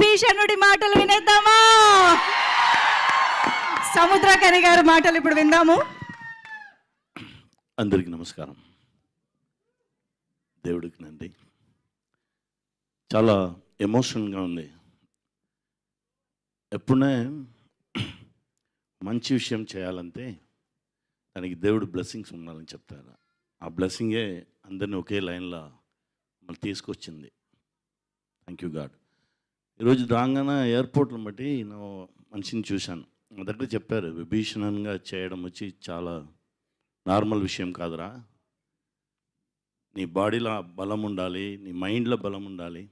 విభీషణుడి మాటలు వినేద్దామా? సముద్రకని గారి మాటలు ఇప్పుడు విందాము. అందరికీ నమస్కారం. దేవుడికి నండి. చాలా ఎమోషనల్గా ఉంది. ఎప్పుడే మంచి విషయం చేయాలంటే దానికి దేవుడు బ్లెస్సింగ్స్ ఉండాలని చెప్తారు. ఆ బ్లెస్సింగే అందరినీ ఒకే లైన్లో మళ్ళీ తీసుకొచ్చింది. Thank you God. ఈరోజు రాగానే ఎయిర్పోర్ట్ని బట్టి నేను మనిషిని చూశాను. మొదట చెప్పారు, విభీషణంగా చేయడం వచ్చి చాలా నార్మల్ విషయం కాదురా. నీ బాడీలో బలం ఉండాలి, నీ మైండ్లో బలం ఉండాలి.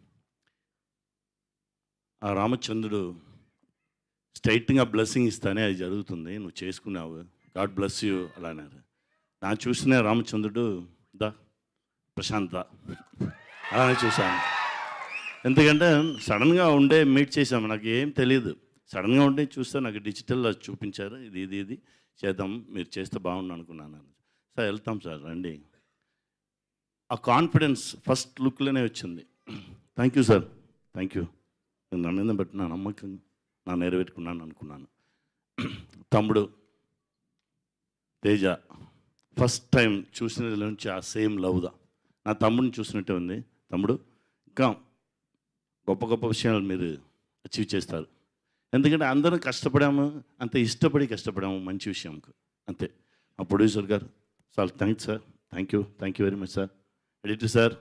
ఆ రామచంద్రుడు స్ట్రైట్గా బ్లెస్సింగ్ ఇస్తానే అది జరుగుతుంది, నువ్వు చేసుకున్నావు, గాడ్ బ్లెస్ యూ అలా అన్నారు. నా చూసిన రామచంద్రుడు దా ప్రశాంత అలానే చూశాను. ఎందుకంటే సడన్గా ఉండే మీట్ చేశాము, నాకు ఏం తెలియదు. సడన్గా ఉండే చూస్తే నాకు డిజిటల్లో చూపించారు, ఇది చేద్దాం, మీరు చేస్తే బాగుండు అనుకున్నాను. సార్ వెళ్తాం సార్ రండి. ఆ కాన్ఫిడెన్స్ ఫస్ట్ లుక్లోనే వచ్చింది. Thank you sir, thank you. నేను నా మీద బట్టి నా నమ్మకం నా నెరవేర్చుకున్నాను అనుకున్నాను. తమ్ముడు తేజ ఫస్ట్ టైం చూసిన నుంచి ఆ సేమ్ లవ్దా నా తమ్ముడిని చూసినట్టే ఉంది. తమ్ముడు ఇంకా గొప్ప గొప్ప విషయాలు మీరు అచీవ్ చేస్తారు. ఎందుకంటే అందరం కష్టపడాము, అంత ఇష్టపడి కష్టపడాము మంచి విషయంకు, అంతే. మా ప్రొడ్యూసర్ గారు sir thanks sir, thank you very much sir. Editor sir,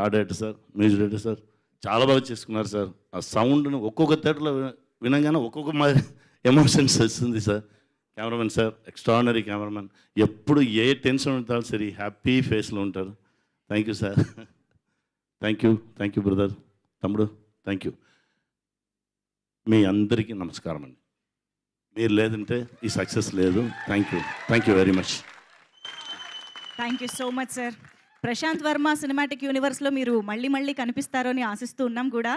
art director sir, music director sir, చాలా బాగా చేసుకున్నారు సార్. ఆ సౌండ్ను ఒక్కొక్క థియేటర్లో వినగానే ఒక్కొక్క మాది ఎమోషన్స్ వస్తుంది sir. Cameraman sir, extraordinary cameraman, ఎప్పుడు ఏ టెన్షన్ ఉంటారో సరే హ్యాపీ ఫేస్లో ఉంటారు. Thank you sir, thank you brother, తమ్ముడు థ్యాంక్ యూ. మీ అందరికీ నమస్కారం అండి. మీరు లేదంటే ఈ సక్సెస్ లేదు. Thank you very much. Thank you so much sir. Prashanth Varma cinematic యూనివర్స్లో మీరు మళ్ళీ కనిపిస్తారని ఆశిస్తూ ఉన్నాం కూడా.